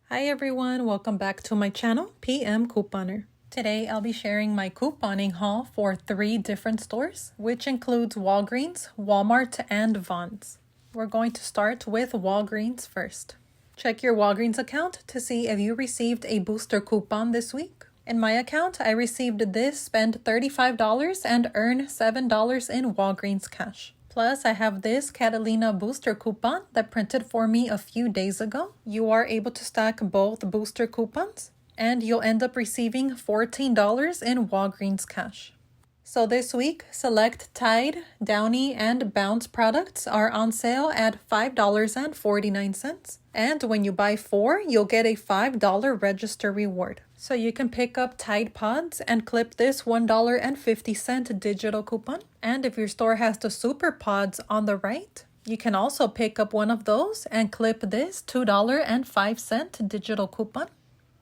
Hi everyone, welcome back to my channel, PM Couponer. Today I'll be sharing my couponing haul for 3 different stores, which includes Walgreens, Walmart, and Vons. We're going to start with Walgreens first. Check your Walgreens account to see if you received a booster coupon this week. In my account, I received this spend $35 and earn $7 in Walgreens cash. Plus, I have this Catalina booster coupon that printed for me a few days ago. You are able to stack both booster coupons, and you'll end up receiving $14 in Walgreens cash. So this week, select Tide, Downy, and Bounce products are on sale at $5.49. And when you buy 4, you'll get a $5 register reward. So you can pick up Tide Pods and clip this $1.50 digital coupon. And if your store has the Super Pods on the right, you can also pick up one of those and clip this $2.05 digital coupon.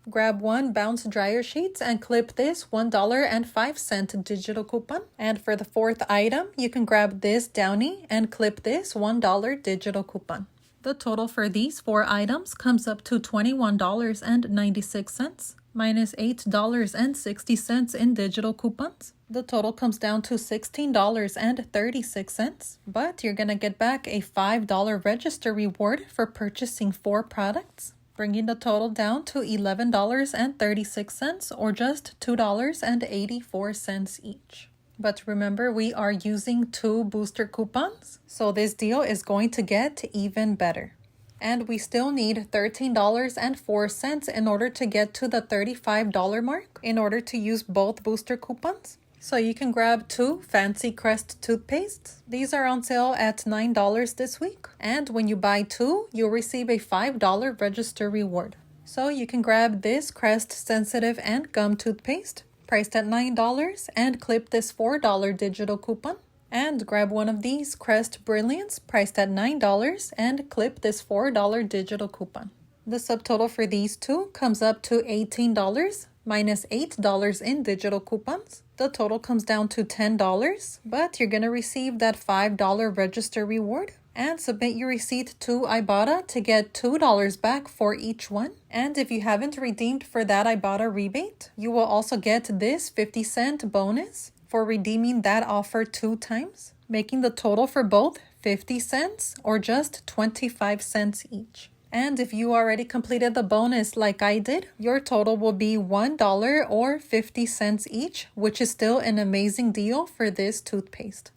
Grab 1 Bounce dryer sheets and clip this $1.05 digital coupon. And for the 4th item, you can grab this Downy and clip this $1 digital coupon. The total for these 4 items comes up to $21.96 minus $8.60 in digital coupons. The total comes down to $16.36, but you're gonna get back a $5 register reward for purchasing 4 products, bringing the total down to $11.36 or just $2.84 each. But remember, we are using 2 booster coupons, so this deal is going to get even better. And we still need $13.04 in order to get to the $35 mark in order to use both booster coupons. So you can grab 2 Fancy Crest toothpastes. These are on sale at $9 this week. And when you buy 2, you'll receive a $5 register reward. So you can grab this Crest Sensitive and Gum toothpaste, priced at $9, and clip this $4 digital coupon. And grab one of these Crest Brilliance, priced at $9, and clip this $4 digital coupon. The subtotal for these 2 comes up to $18 minus $8 in digital coupons. The total comes down to $10, but you're going to receive that $5 register reward. And submit your receipt to Ibotta to get $2 back for each one. And if you haven't redeemed for that Ibotta rebate, you will also get this 50-cent bonus for redeeming that offer 2 times, making the total for both 50 cents or just 25 cents each. And if you already completed the bonus like I did, your total will be $1 or 50 cents each, which is still an amazing deal for this toothpaste.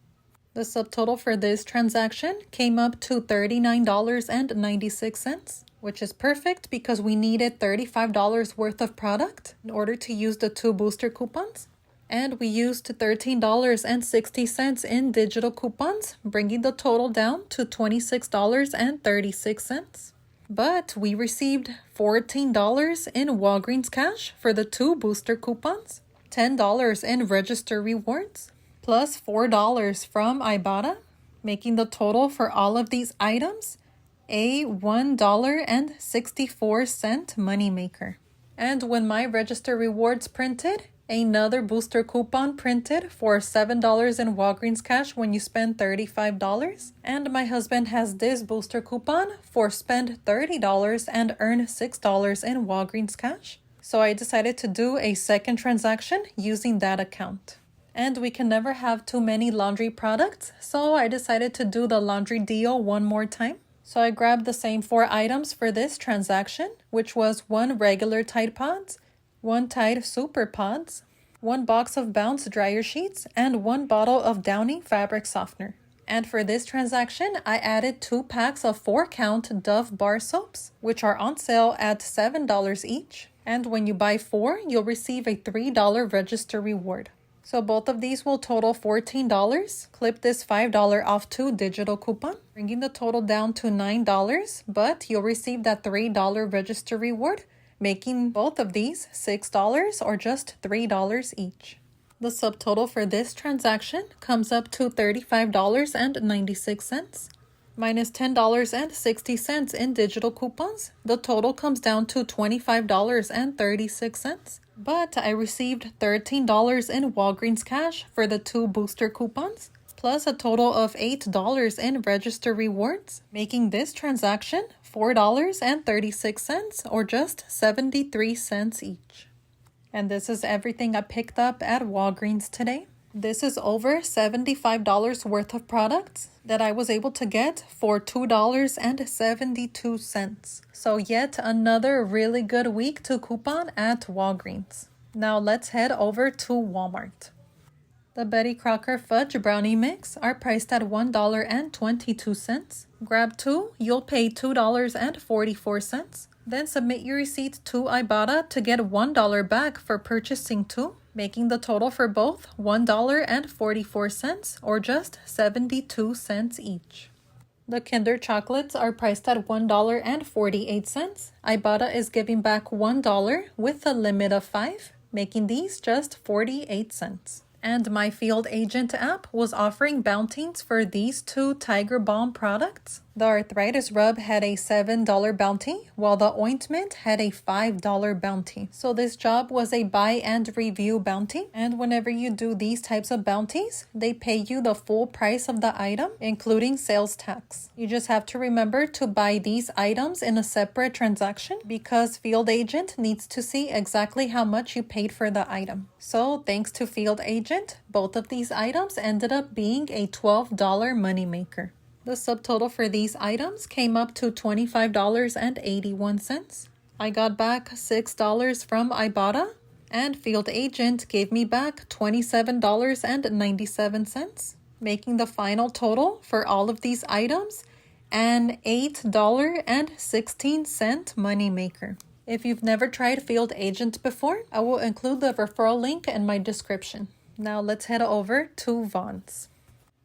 The subtotal for this transaction came up to $39.96, which is perfect because we needed $35 worth of product in order to use the 2 booster coupons. And we used $13.60 in digital coupons, bringing the total down to $26.36. But we received $14 in Walgreens cash for the 2 booster coupons, $10 in register rewards, plus $4 from Ibotta, making the total for all of these items a $1.64 moneymaker. And when my register rewards printed, another booster coupon printed for $7 in Walgreens cash when you spend $35. And my husband has this booster coupon for spend $30 and earn $6 in Walgreens cash. So I decided to do a second transaction using that account. And we can never have too many laundry products, so I decided to do the laundry deal one more time. So I grabbed the same 4 items for this transaction, which was 1 regular Tide Pods, 1 Tide Super Pods, 1 box of Bounce dryer sheets, and 1 bottle of Downy fabric softener. And for this transaction, I added 2 packs of 4-count Dove bar soaps, which are on sale at $7 each. And when you buy 4, you'll receive a $3 register reward. So both of these will total $14. Clip this $5 off 2 digital coupon, bringing the total down to $9, but you'll receive that $3 register reward, making both of these $6 or just $3 each. The subtotal for this transaction comes up to $35.96. Minus $10.60 in digital coupons, the total comes down to $25.36. But I received $13 in Walgreens cash for the 2 booster coupons, plus a total of $8 in register rewards, making this transaction $4.36 or just 73 cents each. And this is everything I picked up at Walgreens today. This is over $75 worth of products that I was able to get for $2.72. So yet another really good week to coupon at Walgreens. Now let's head over to Walmart. The Betty Crocker Fudge Brownie Mix are priced at $1.22. Grab 2, you'll pay $2.44. Then submit your receipt to Ibotta to get $1 back for purchasing 2, making the total for both $1.44 or just 72 cents each. The Kinder chocolates are priced at $1.48. Ibotta is giving back $1 with a limit of 5, making these just 48 cents. And my Field Agent app was offering bounties for these 2 Tiger Balm products. The arthritis rub had a $7 bounty, while the ointment had a $5 bounty. So this job was a buy and review bounty. And whenever you do these types of bounties, they pay you the full price of the item, including sales tax. You just have to remember to buy these items in a separate transaction because Field Agent needs to see exactly how much you paid for the item. So thanks to Field Agent, both of these items ended up being a $12 moneymaker. The subtotal for these items came up to $25.81. I got back $6 from Ibotta, and Field Agent gave me back $27.97, making the final total for all of these items an $8.16 moneymaker. If you've never tried Field Agent before, I will include the referral link in my description. Now let's head over to Vons.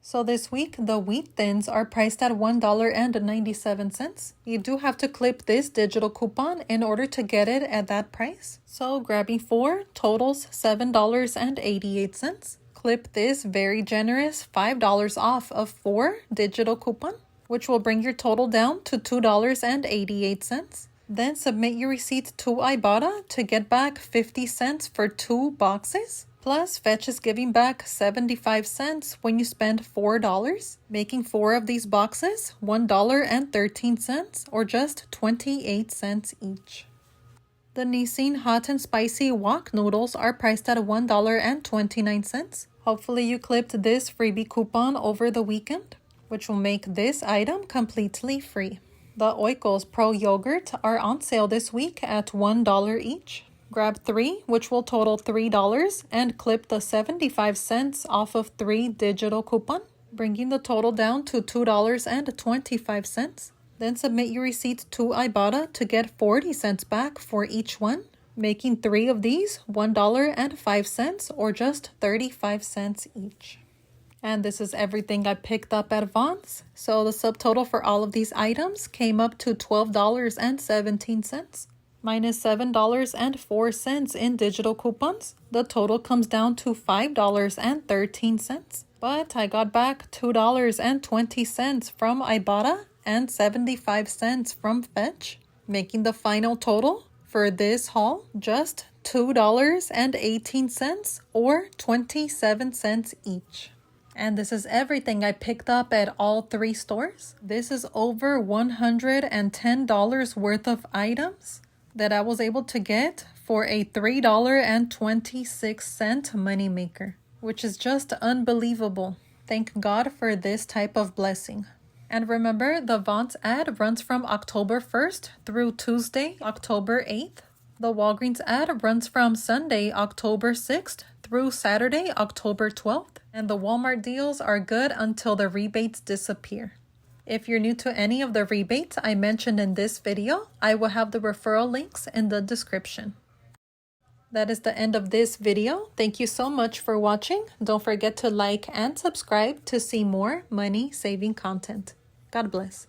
So this week, the Wheat Thins are priced at $1.97. You do have to clip this digital coupon in order to get it at that price. So grabbing 4 totals $7.88. Clip this very generous $5 off of 4 digital coupon, which will bring your total down to $2.88. Then submit your receipt to Ibotta to get back 50 cents for 2 boxes. Plus, Fetch is giving back 75 cents when you spend $4, making 4 of these boxes $1.13 or just 28 cents each. The Nissin Hot and Spicy Wok Noodles are priced at $1.29. Hopefully you clipped this freebie coupon over the weekend, which will make this item completely free. The Oikos Pro Yogurt are on sale this week at $1 each. Grab 3, which will total $3, and clip the 75 cents off of 3 digital coupon, bringing the total down to $2.25. Then submit your receipt to Ibotta to get 40 cents back for each one, making 3 of these $1.05 or just 35 cents each. And this is everything I picked up at Vons. So the subtotal for all of these items came up to $12.17. Minus $7.04 in digital coupons, the total comes down to $5.13. But I got back $2.20 from Ibotta and 75 cents from Fetch, making the final total for this haul just $2.18 or 27 cents each. And this is everything I picked up at all 3 stores. This is over $110 worth of items that I was able to get for a $3.26 moneymaker, which is just unbelievable. Thank God for this type of blessing. And remember, the Vons ad runs from October 1st through Tuesday, October 8th. The Walgreens ad runs from Sunday, October 6th through Saturday, October 12th. And the Walmart deals are good until the rebates disappear. If you're new to any of the rebates I mentioned in this video, I will have the referral links in the description. That is the end of this video. Thank you so much for watching. Don't forget to like and subscribe to see more money-saving content. God bless.